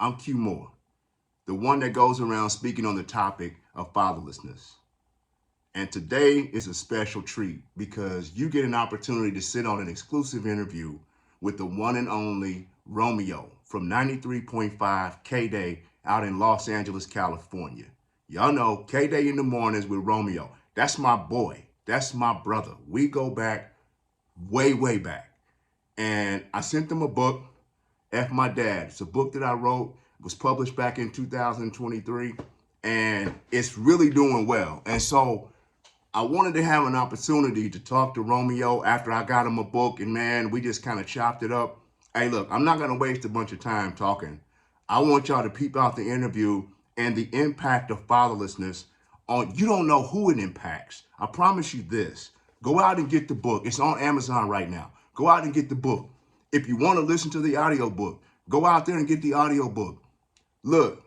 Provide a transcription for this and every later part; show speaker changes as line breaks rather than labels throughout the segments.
I'm Q Moore, the one that goes around speaking on the topic of fatherlessness. And today is a special treat because you get an opportunity to sit on an exclusive interview with the one and only Romeo from 93.5 KDAY out in Los Angeles, California. Y'all know KDAY in the mornings with Romeo. That's my boy. That's my brother. We go back way, way back. And I sent them a book, F My Dad. It's a book that I wrote. It was published back in 2023, and it's really doing well. And so I wanted to have an opportunity to talk to Romeo after I got him a book, and man, we just kind of chopped it up. Hey, look, I'm not going to waste a bunch of time talking. I want y'all to peep out the interview and the impact of fatherlessness on, you don't know who it impacts. I promise you this. Go out and get the book. It's on Amazon right now. Go out and get the book. If you want to listen to the audiobook, go out there and get the audiobook. Look,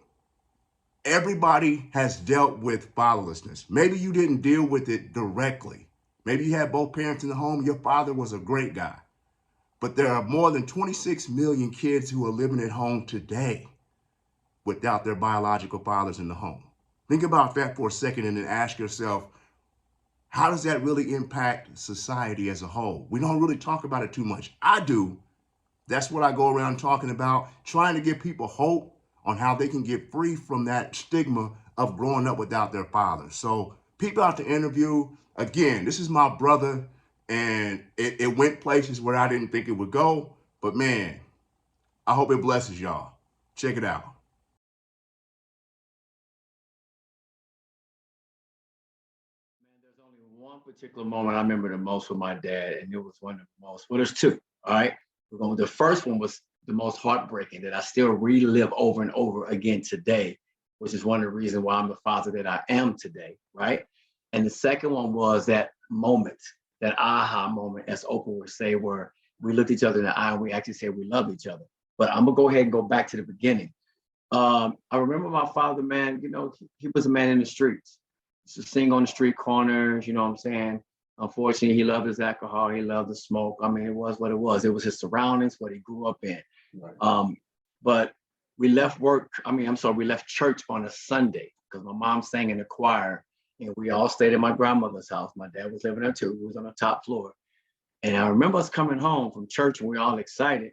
everybody has dealt with fatherlessness. Maybe you didn't deal with it directly. Maybe you had both parents in the home. Your father was a great guy. But there are more than 26 million kids who are living at home today without their biological fathers in the home. Think about that for a second and then ask yourself, how does that really impact society as a whole? We don't really talk about it too much. I do. That's what I go around talking about, trying to give people hope on how they can get free from that stigma of growing up without their father. So people out the interview, again, this is my brother, and it went places where I didn't think it would go. But man, I hope it blesses y'all. Check it out.
Man, there's only one particular moment I remember the most with my dad, and it was one of the most. Well, there's two. All right, we're going. The first one was the most heartbreaking that I still relive over and over again today, which is one of the reasons why I'm the father that I am today. Right, and the second one was that moment, that aha moment, as Oprah would say, where we looked each other in the eye and we actually said we love each other. But I'm gonna go ahead and go back to the beginning. I remember my father, man. He was a man in the streets. Used to sing on the street corners. You know what I'm saying? Unfortunately, he loved his alcohol. He loved the smoke. I mean, it was what it was. It was his surroundings, what he grew up in. Right. But we left work. I mean, I'm sorry, we left church on a Sunday because my mom sang in the choir, and we all stayed at my grandmother's house. My dad was living there too. He was on the top floor. And I remember us coming home from church, and we were all excited.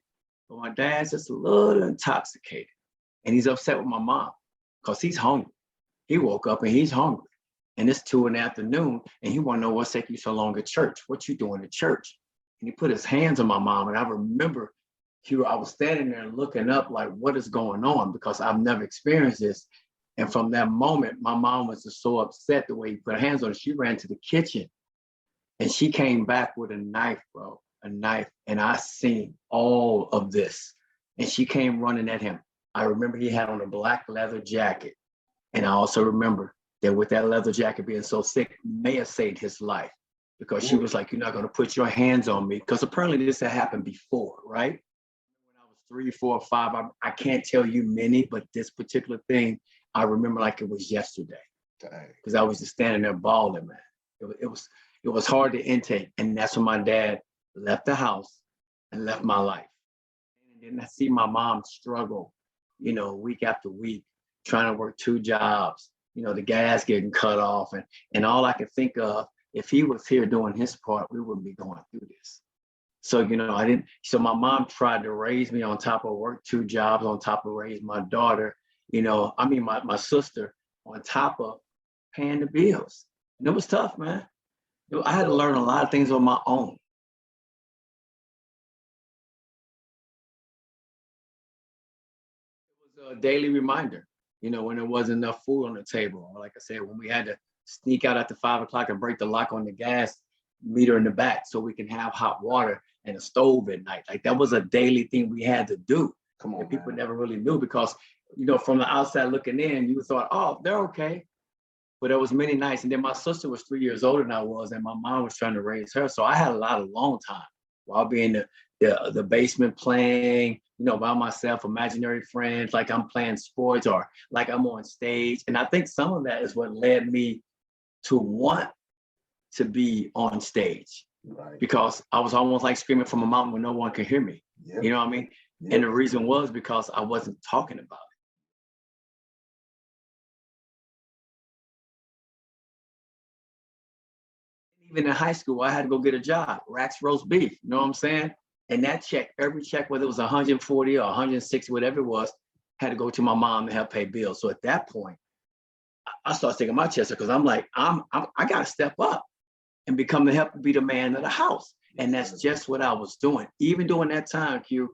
But my dad's just a little intoxicated, and he's upset with my mom because he's hungry. He woke up and he's hungry. And it's 2 in the afternoon, and he want to know what's taking you so long at church. What you doing at church? And he put his hands on my mom, and I remember, Q, I was standing there looking up like, what is going on? Because I've never experienced this. And from that moment, my mom was just so upset the way he put her hands on her. She ran to the kitchen, and she came back with a knife, bro, a knife. And I seen all of this. And she came running at him. I remember he had on a black leather jacket. And I also remember that with that leather jacket being so thick, may have saved his life because she was like, you're not going to put your hands on me. Because apparently this had happened before, right? When I was 3, 4, 5, I can't tell you many, but this particular thing, I remember like it was yesterday. Because I was just standing there bawling, man. It was hard to intake. And that's when my dad left the house and left my life. And then I see my mom struggle, week after week, trying to work 2 jobs. The gas getting cut off. And all I could think of, if he was here doing his part, we wouldn't be going through this. So, so my mom tried to raise me on top of work 2 jobs, on top of raise my daughter, my sister, on top of paying the bills. And it was tough, man. I had to learn a lot of things on my own. It was a daily reminder. When there wasn't enough food on the table, or like I said, when we had to sneak out after 5 o'clock and break the lock on the gas meter in the back so we can have hot water and a stove at night. Like that was a daily thing we had to do. Come on, and people never really knew because, from the outside looking in, you thought, oh, they're okay. But there was many nights. And then my sister was 3 years older than I was, and my mom was trying to raise her. So I had a lot of long time while being the basement playing, by myself, imaginary friends, like I'm playing sports or like I'm on stage. And I think some of that is what led me to want to be on stage. Right. Because I was almost like screaming from a mountain when no one could hear me. Yep. You know what I mean? Yep. And the reason was because I wasn't talking about it. Even in high school, I had to go get a job, Rax roast beef, you know what I'm saying? And that check, every check, whether it was 140 or 160, whatever it was, had to go to my mom to help pay bills. So at that point, I started taking my chest because I'm like, I got to step up and become the help be the man of the house. And that's just what I was doing. Even during that time, Q,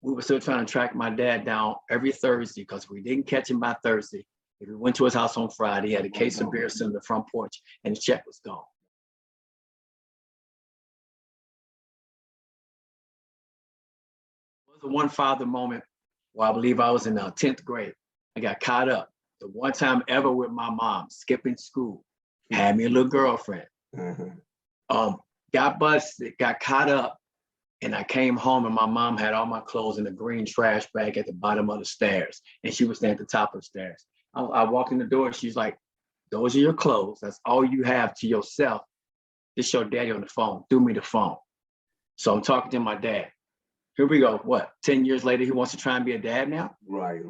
we were still trying to track my dad down every Thursday because if we didn't catch him by Thursday, if we went to his house on Friday, he had a case of beer sitting on the front porch and the check was gone. It was a one father moment where I believe I was in the 10th grade. I got caught up. The one time ever with my mom, skipping school, had me a little girlfriend. Got busted, got caught up, and I came home and my mom had all my clothes in a green trash bag at the bottom of the stairs, and she was standing at the top of the stairs. I walked in the door, and she's like, "Those are your clothes. That's all you have to yourself. Just your daddy on the phone. Threw me the phone." So I'm talking to my dad. Here we go. What? 10 years later, he wants to try and be a dad now?
Right.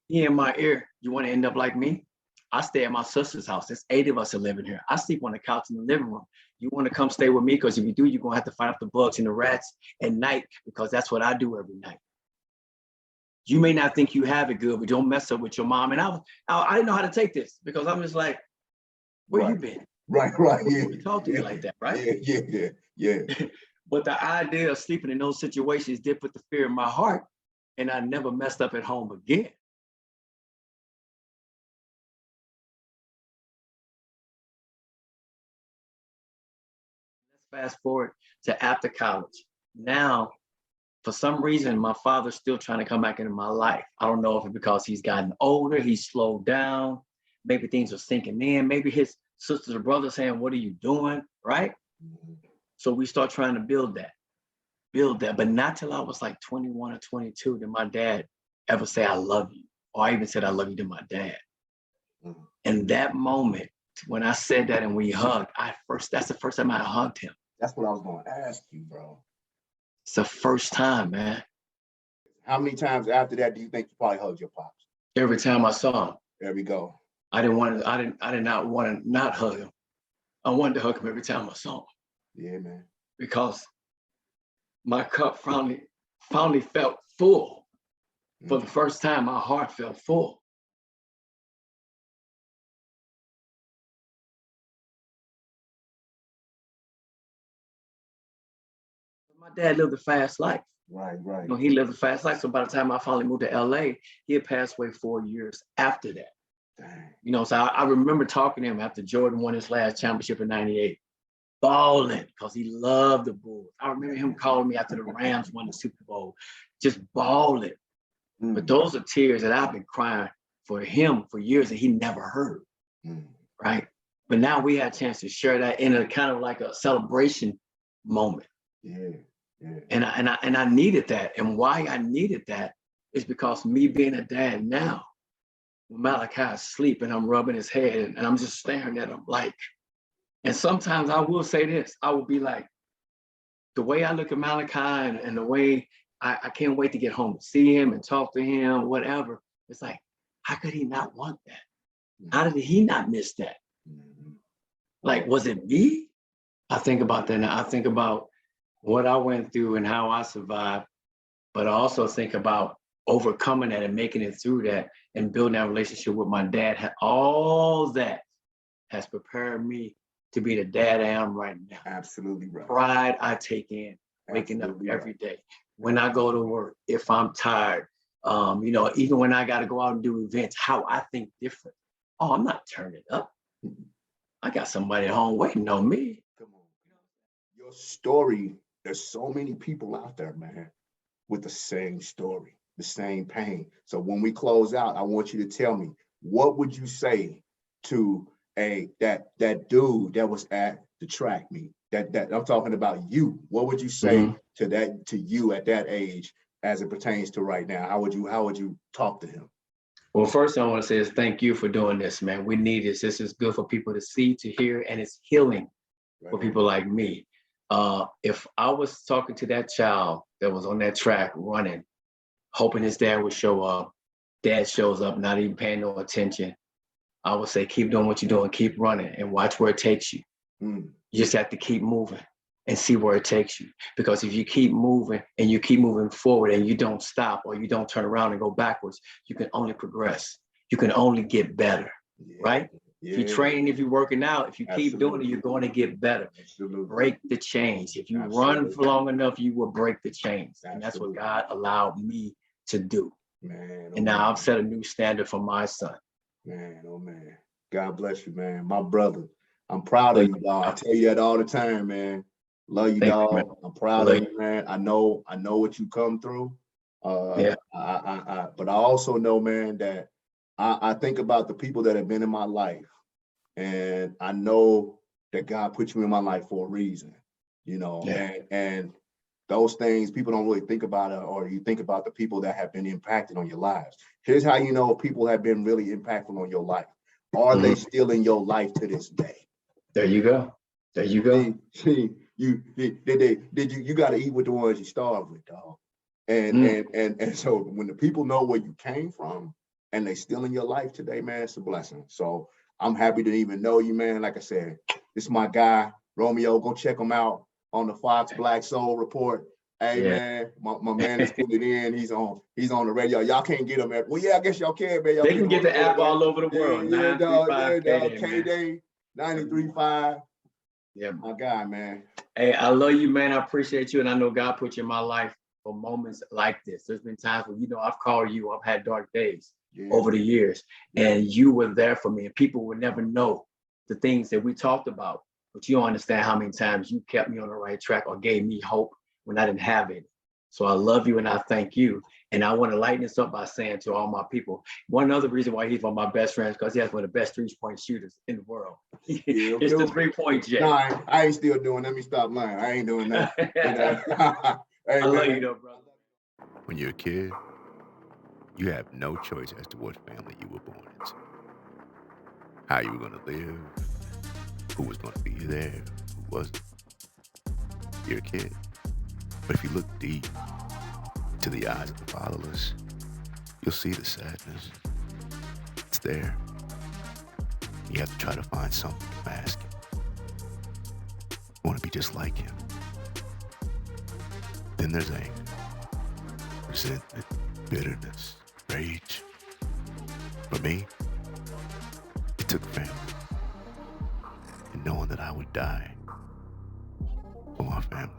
He in my ear. You want to end up like me? I stay at my sister's house. There's 8 of us that living here. I sleep on the couch in the living room. You want to come stay with me? Because if you do, you're going to have to fight off the bugs and the rats at night because that's what I do every night. You may not think you have it good, but don't mess up with your mom. And I didn't know how to take this because I'm just like, where you been?
Right. Yeah.
You talk to me like that, right?
Yeah.
But the idea of sleeping in those situations did put the fear in my heart, and I never messed up at home again. Let's fast forward to after college. Now, for some reason, my father's still trying to come back into my life. I don't know if it's because he's gotten older, he's slowed down, maybe things are sinking in, maybe his sisters or brothers saying, "What are you doing?" Right? So we start trying to build that. But not till I was like 21 or 22 did my dad ever say, "I love you." Or I even said, "I love you" to my dad. And that moment, when I said that and we hugged, that's the first time I hugged him.
That's what I was going to ask you, bro.
It's the first time, man.
How many times after that do you think you probably hugged your pops?
Every time I saw him.
There we go.
I did not want to not hug him. I wanted to hug him every time I saw him.
Yeah, man.
Because my cup finally felt full. For the first time, my heart felt full. My dad lived a fast life.
Right.
You know, he lived a fast life. So by the time I finally moved to LA, he had passed away 4 years after that.
Dang.
You know, so I remember talking to him after Jordan won his last championship in '98, bawling because he loved the Bulls. I remember him calling me after the Rams won the Super Bowl, just bawling. But those are tears that I've been crying for him for years that he never heard, right? But now we had a chance to share that in a kind of like a celebration moment.
Yeah.
And I needed that. And why I needed that is because me being a dad now, when Malachi's asleep and I'm rubbing his head and I'm just staring at him like, and sometimes I will say this, I will be like, the way I look at Malachi and the way I can't wait to get home to see him and talk to him, whatever. It's like, how could he not want that? How did he not miss that? Like, was it me? I think about that now. I think about what I went through and how I survived, but I also think about overcoming that and making it through that and building that relationship with my dad. All that has prepared me to be the dad I am right now.
Absolutely right.
Pride I take in waking up every day. When I go to work, if I'm tired, you know, even when I got to go out and do events, how I think different. Oh, I'm not turning up. I got somebody at home waiting on me.
Come on. Your story, there's so many people out there, man, with the same story, the same pain. So when we close out, I want you to tell me, what would you say to that dude that was at the track meet? That I'm talking about you. What would you say to you at that age as it pertains to right now? How would you talk to him?
Well, first thing I want to say is thank you for doing this, man. We need this. This is good for people to see, to hear, and it's healing for people like me. If I was talking to that child that was on that track running, hoping his dad would show up, dad shows up, not even paying no attention, I would say, keep doing what you're doing, keep running and watch where it takes you. You just have to keep moving and see where it takes you. Because if you keep moving and you keep moving forward and you don't stop or you don't turn around and go backwards, you can only progress. You can only get better, right?
Yeah.
If you're training, if you're working out, if you keep doing it, you're going to get better.
Absolutely.
Break the chains. If you run for long enough, you will break the chains. And that's what God allowed me to do.
Man,
and now I've set a new standard for my son.
Man, oh man. God bless you, man. My brother. I'm proud of you, dog. I tell you that all the time, man. Love you, dog. I'm proud of you, man. I know what you come through. But I also know, man, that I think about the people that have been in my life, and I know that God put you in my life for a reason, you know, and those things people don't really think about it, or you think about the people that have been impacted on your lives. Here's how you know people have been really impactful on your life. Are they still in your life to this day?
There you go. There you go.
See, you got to eat with the ones you starve with, dog. And so when the people know where you came from and they still in your life today, man, it's a blessing. So I'm happy to even know you, man. Like I said, this is my guy, Romeo. Go check him out on the Fox Black Soul Report. Hey, man, my man is putting it in. He's on the radio. Y'all can't get him at, well, yeah, I guess y'all can, man. Y'all
they can get the app all over the world. 93.5
KDAY, 93.5.
Yeah,
my guy, man.
Hey, I love you, man. I appreciate you. And I know God put you in my life for moments like this. There's been times when, I've called you. I've had dark days over the years. And you were there for me. And people would never know the things that we talked about. But you don't understand how many times you kept me on the right track or gave me hope when I didn't have it. So I love you and I thank you. And I want to lighten this up by saying to all my people, one other reason why he's one of my best friends, because he has one of the best 3-point shooters in the world. It's the 3-point jet.
No, I ain't still doing. Let me stop lying. I ain't doing that.
Hey, I love you though, brother.
When you're a kid, you have no choice as to what family you were born into. How you were going to live, who was going to be there, who wasn't. You're a kid. But if you look deep into the eyes of the fatherless, you'll see the sadness. It's there. You have to try to find something to mask it. You want to be just like him. Then there's anger, resentment, bitterness, rage. For me, it took family. And knowing that I would die for my family.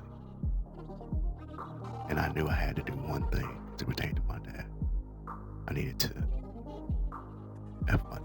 And I knew I had to do one thing to pertain to my dad. I needed to have my